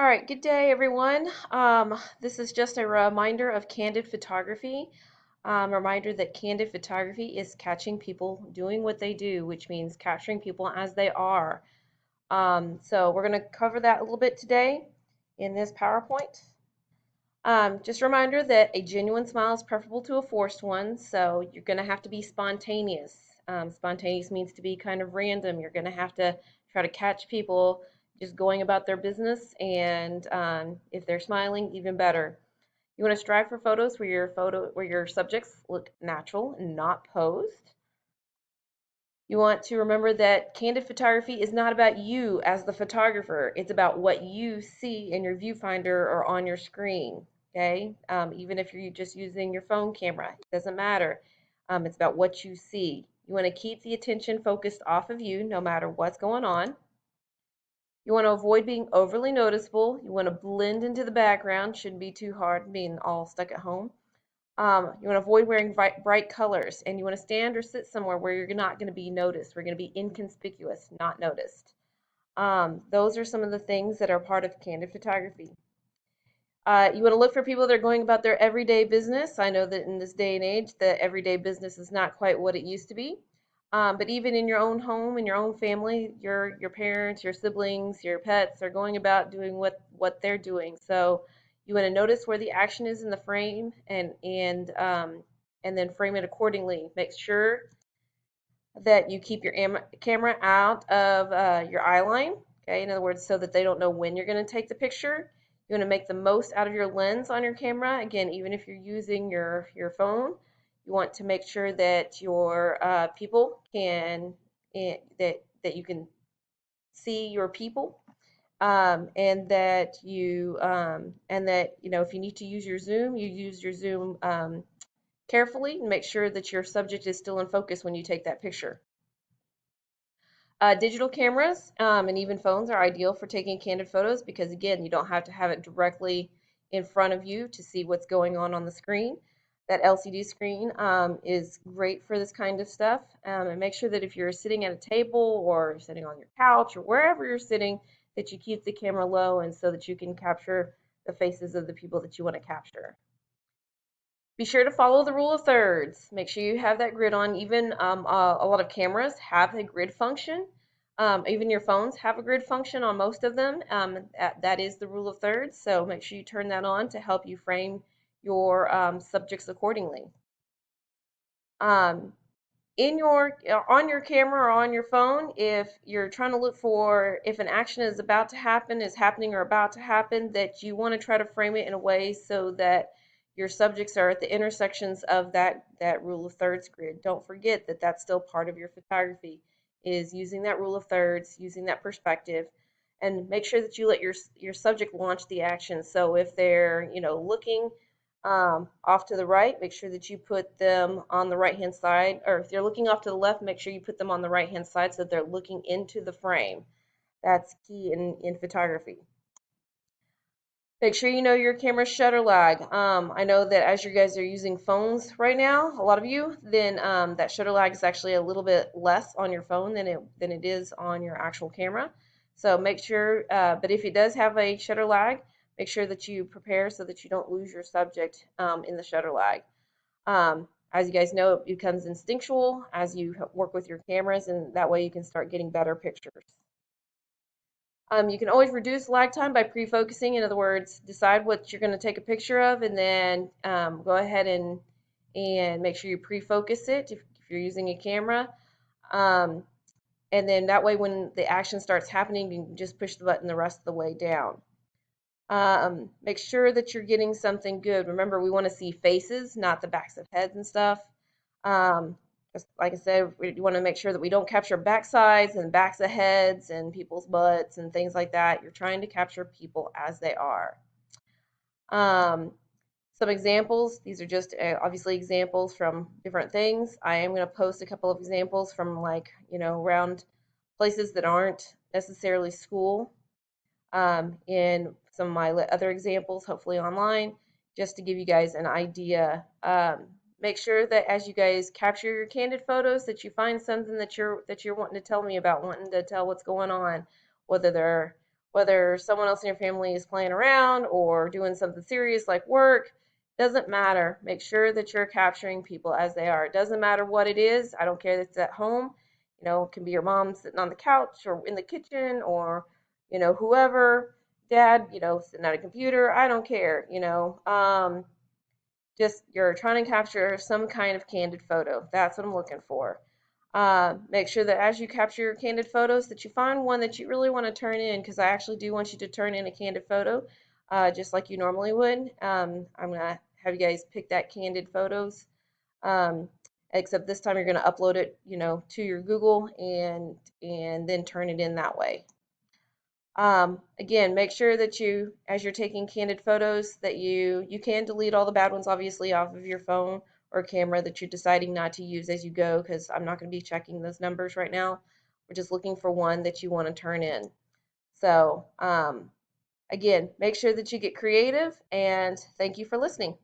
All right, good day, everyone. This is just a reminder of candid photography. Reminder that candid photography is catching people doing what they do, which means capturing people as they are. So we're going to cover that a little bit today in this PowerPoint. Just a reminder that a genuine smile is preferable to a forced one, so you're going to have to be spontaneous. Spontaneous means to be kind of random. You're going to have to try to catch people just going about their business, and if they're smiling, even better. You want to strive for photos where your subjects look natural and not posed. You want to remember that candid photography is not about you as the photographer. It's about what you see in your viewfinder or on your screen. Okay, even if you're just using your phone camera, it doesn't matter. It's about what you see. You want to keep the attention focused off of you no matter what's going on. You want to avoid being overly noticeable. You want to blend into the background. Shouldn't be too hard being all stuck at home. You want to avoid wearing bright colors, and you want to stand or sit somewhere where you're not going to be noticed. We're going to be inconspicuous, not noticed. Those are some of the things that are part of candid photography. You want to look for people that are going about their everyday business. I know that in this day and age, the everyday business is not quite what it used to be. But even in your own home, in your own family, your parents, your siblings, your pets are going about doing what they're doing. So you want to notice where the action is in the frame and then frame it accordingly. Make sure that you keep your camera out of your eye line. Okay, in other words, so that they don't know when you're going to take the picture. You want to make the most out of your lens on your camera. Again, even if you're using your phone, you want to make sure that your people can that you can see your people, and that if you need to use your zoom, you use your zoom carefully and make sure that your subject is still in focus when you take that picture. Digital cameras and even phones are ideal for taking candid photos because, again, you don't have to have it directly in front of you to see what's going on the screen. That LCD screen is great for this kind of stuff. And make sure that if you're sitting at a table or sitting on your couch or wherever you're sitting, that you keep the camera low and so that you can capture the faces of the people that you want to capture. Be sure to follow the rule of thirds. Make sure you have that grid on. Even a lot of cameras have a grid function. Even your phones have a grid function on most of them. That is the rule of thirds. So make sure you turn that on to help you frame your subjects accordingly. Um, on your camera or on your phone, if you're trying to look for if an action is about to happen, is happening or about to happen, that you want to try to frame it in a way so that your subjects are at the intersections of that rule of thirds grid. Don't forget that that's still part of your photography, is using that rule of thirds, using that perspective, and make sure that you let your subject launch the action. So if they're looking off to the right, make sure that you put them on the right hand side, or if they're looking off to the left, make sure you put them on the right hand side so that they're looking into the frame. That's key in photography. Make sure you know your camera's shutter lag. I know that as you guys are using phones right now, a lot of you, then that shutter lag is actually a little bit less on your phone than it is on your actual camera. So make sure, but if it does have a shutter lag, make sure that you prepare so that you don't lose your subject in the shutter lag. As you guys know, it becomes instinctual as you work with your cameras, and that way you can start getting better pictures. You can always reduce lag time by pre-focusing. In other words, decide what you're going to take a picture of, and then go ahead and make sure you pre-focus it if you're using a camera. Um, and then that way, when the action starts happening, you can just push the button the rest of the way down. Make sure that you're getting something good. Remember, we want to see faces, not the backs of heads and stuff. Just like I said, we want to make sure that we don't capture backsides and backs of heads and people's butts and things like that. You're trying to capture people as they are. Some examples. These are just obviously examples from different things. I am going to post a couple of examples from around places that aren't necessarily school in some of my other examples, hopefully online, just to give you guys an idea. Make sure that as you guys capture your candid photos, that you find something that you're wanting to tell me about, wanting to tell what's going on, whether whether someone else in your family is playing around or doing something serious like work, doesn't matter. Make sure that you're capturing people as they are. It doesn't matter what it is. I don't care if it's at home. It can be your mom sitting on the couch or in the kitchen or, whoever, dad, sitting at a computer. I don't care, just you're trying to capture some kind of candid photo. That's what I'm looking for. Make sure that as you capture your candid photos that you find one that you really want to turn in, because I actually do want you to turn in a candid photo, just like you normally would. I'm going to have you guys pick that candid photos, um, except this time you're going to upload it, to your Google and then turn it in that way. Again, make sure that you, as you're taking candid photos, that you can delete all the bad ones, obviously, off of your phone or camera that you're deciding not to use as you go, because I'm not going to be checking those numbers right now. We're just looking for one that you want to turn in. So, again, make sure that you get creative, and thank you for listening.